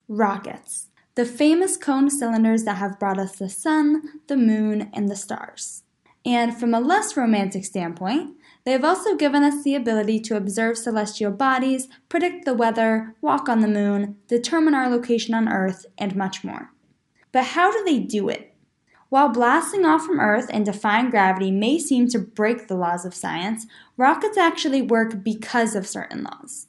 Rockets, the famous cone cylinders that have brought us the sun, the moon, and the stars. And from a less romantic standpoint, they have also given us the ability to observe celestial bodies, predict the weather, walk on the moon, determine our location on Earth, and much more. But how do they do it? While blasting off from Earth and defying gravity may seem to break the laws of science, rockets actually work because of certain laws.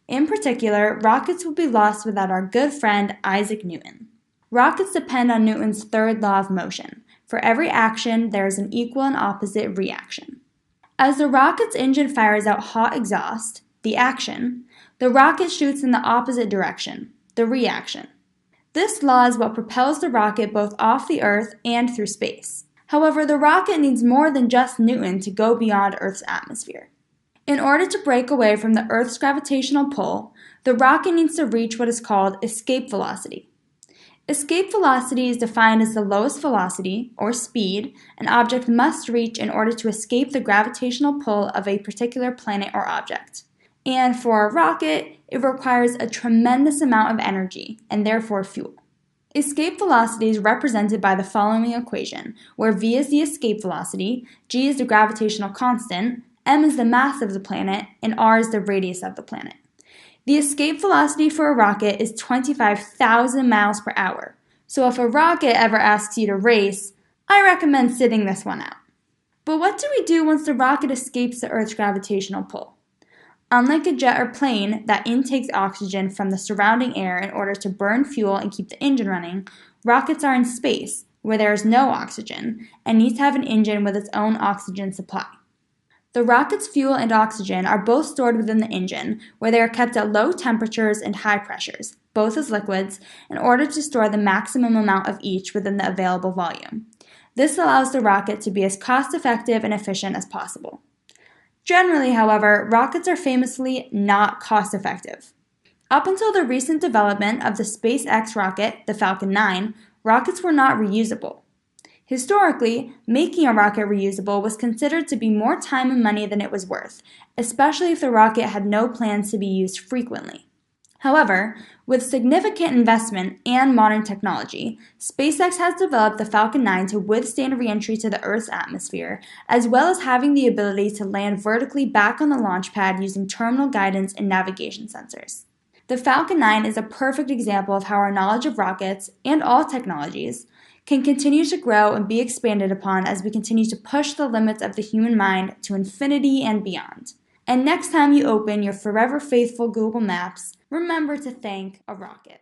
In particular, rockets would be lost without our good friend Isaac Newton. Rockets depend on Newton's third law of motion. For every action, there is an equal and opposite reaction. As the rocket's engine fires out hot exhaust, the action, the rocket shoots in the opposite direction, the reaction. This law is what propels the rocket both off the Earth and through space. However, the rocket needs more than just Newton to go beyond Earth's atmosphere. In order to break away from the Earth's gravitational pull, the rocket needs to reach what is called escape velocity. Escape velocity is defined as the lowest velocity, or speed, an object must reach in order to escape the gravitational pull of a particular planet or object. And for a rocket, it requires a tremendous amount of energy, and therefore fuel. Escape velocity is represented by the following equation, where v is the escape velocity, g is the gravitational constant, m is the mass of the planet, and r is the radius of the planet. The escape velocity for a rocket is 25,000 miles per hour. So if a rocket ever asks you to race, I recommend sitting this one out. But what do we do once the rocket escapes the Earth's gravitational pull? Unlike a jet or plane that intakes oxygen from the surrounding air in order to burn fuel and keep the engine running, rockets are in space, where there is no oxygen, and need to have an engine with its own oxygen supply. The rocket's fuel and oxygen are both stored within the engine, where they are kept at low temperatures and high pressures, both as liquids, in order to store the maximum amount of each within the available volume. This allows the rocket to be as cost-effective and efficient as possible. Generally, however, rockets are famously not cost-effective. Up until the recent development of the SpaceX rocket, the Falcon 9, rockets were not reusable. Historically, making a rocket reusable was considered to be more time and money than it was worth, especially if the rocket had no plans to be used frequently. However, with significant investment and modern technology, SpaceX has developed the Falcon 9 to withstand re-entry to the Earth's atmosphere, as well as having the ability to land vertically back on the launch pad using terminal guidance and navigation sensors. The Falcon 9 is a perfect example of how our knowledge of rockets, and all technologies, can continue to grow and be expanded upon as we continue to push the limits of the human mind to infinity and beyond. And next time you open your forever faithful Google Maps, remember to thank a rocket.